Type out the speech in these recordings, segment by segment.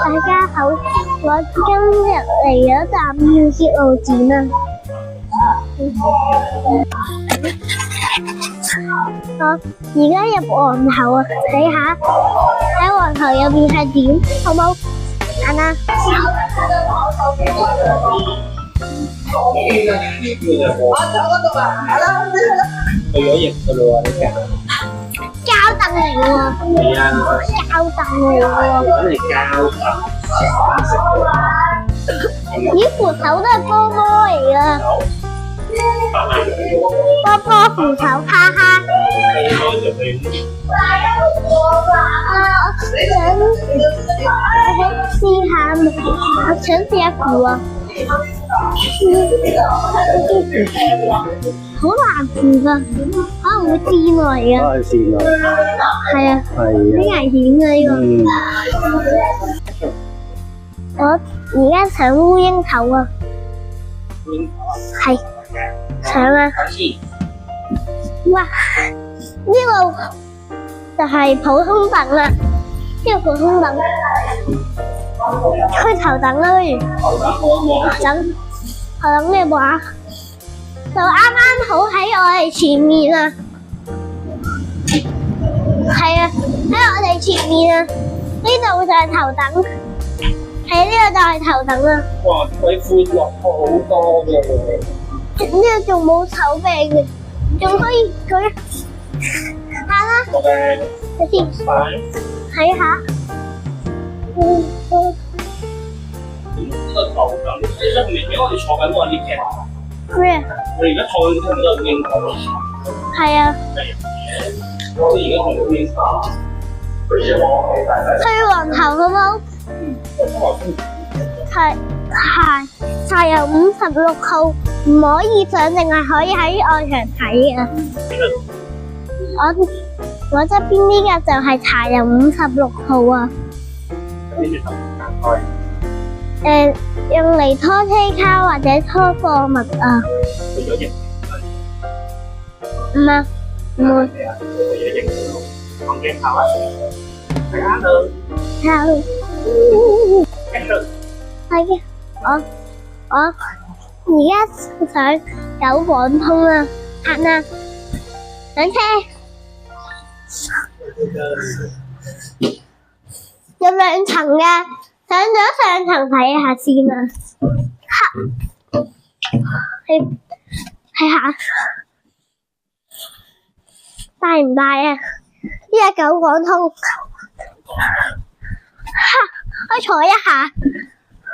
大家好，我今日嚟咗站要接路展啊！我而家入皇后啊，睇下喺皇后入面係點，好冇？揀啊！去咗型噶咯喎，呢隻膠凳嚟嘅喎，係啊，膠凳嚟嘅喎。真係膠咦，扶手都係波波嚟噶，波波扶手，哈哈。我想試下，我想試下扶啊，好難扶噶，可能會跌落嚟啊。係線路，係啊，好危險啊呢個。我而家上烏蠅頭啊，係上啊！哇，呢個就係普通凳啦，呢個普通凳，去頭等啦，頭等嘅話，就啱啱好喺我哋前面啊，係啊，喺我哋前面啊，呢度就係頭等。係呢個就係頭等啦。哇，佢闊落好多嘅。呢個仲冇手臂嘅，仲可以佢睇啦。睇先，睇下。呢個頭等，你出面俾我哋坐緊嗰個 lift 嘅。咩？我哋而家坐緊聽唔到烏蠅頭。係啊。我哋而家同烏蠅頭。去皇后好冇？係由56號唔可以上，定係可以喺外場睇嘅。我側邊呢個就係柴油56號啊。用嚟拖車卡或者拖貨物啊。唔係，唔會。係嘅，我而家上九廣通啊，啱啦，上車，有兩層嘅，上咗上層睇下先啊，睇下大唔大啊？呢個九廣通，我坐一下。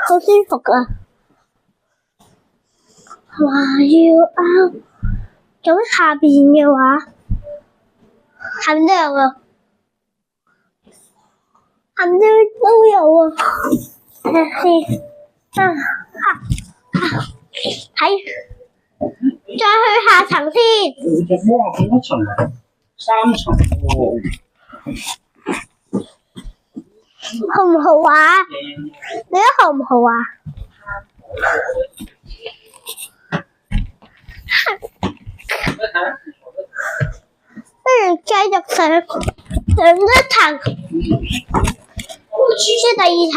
好舒服啊！話要啱，咁下邊嘅話，下邊都有啊，下邊都有啊。睇，再去下層先。哇，幾多層啊？3層喎。好唔好啊？你覺得好唔好啊？不如繼續上一層，即係第二層。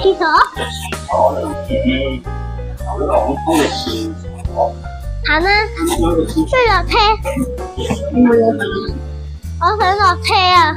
廁所。行啦，需要落車。我想落車啊！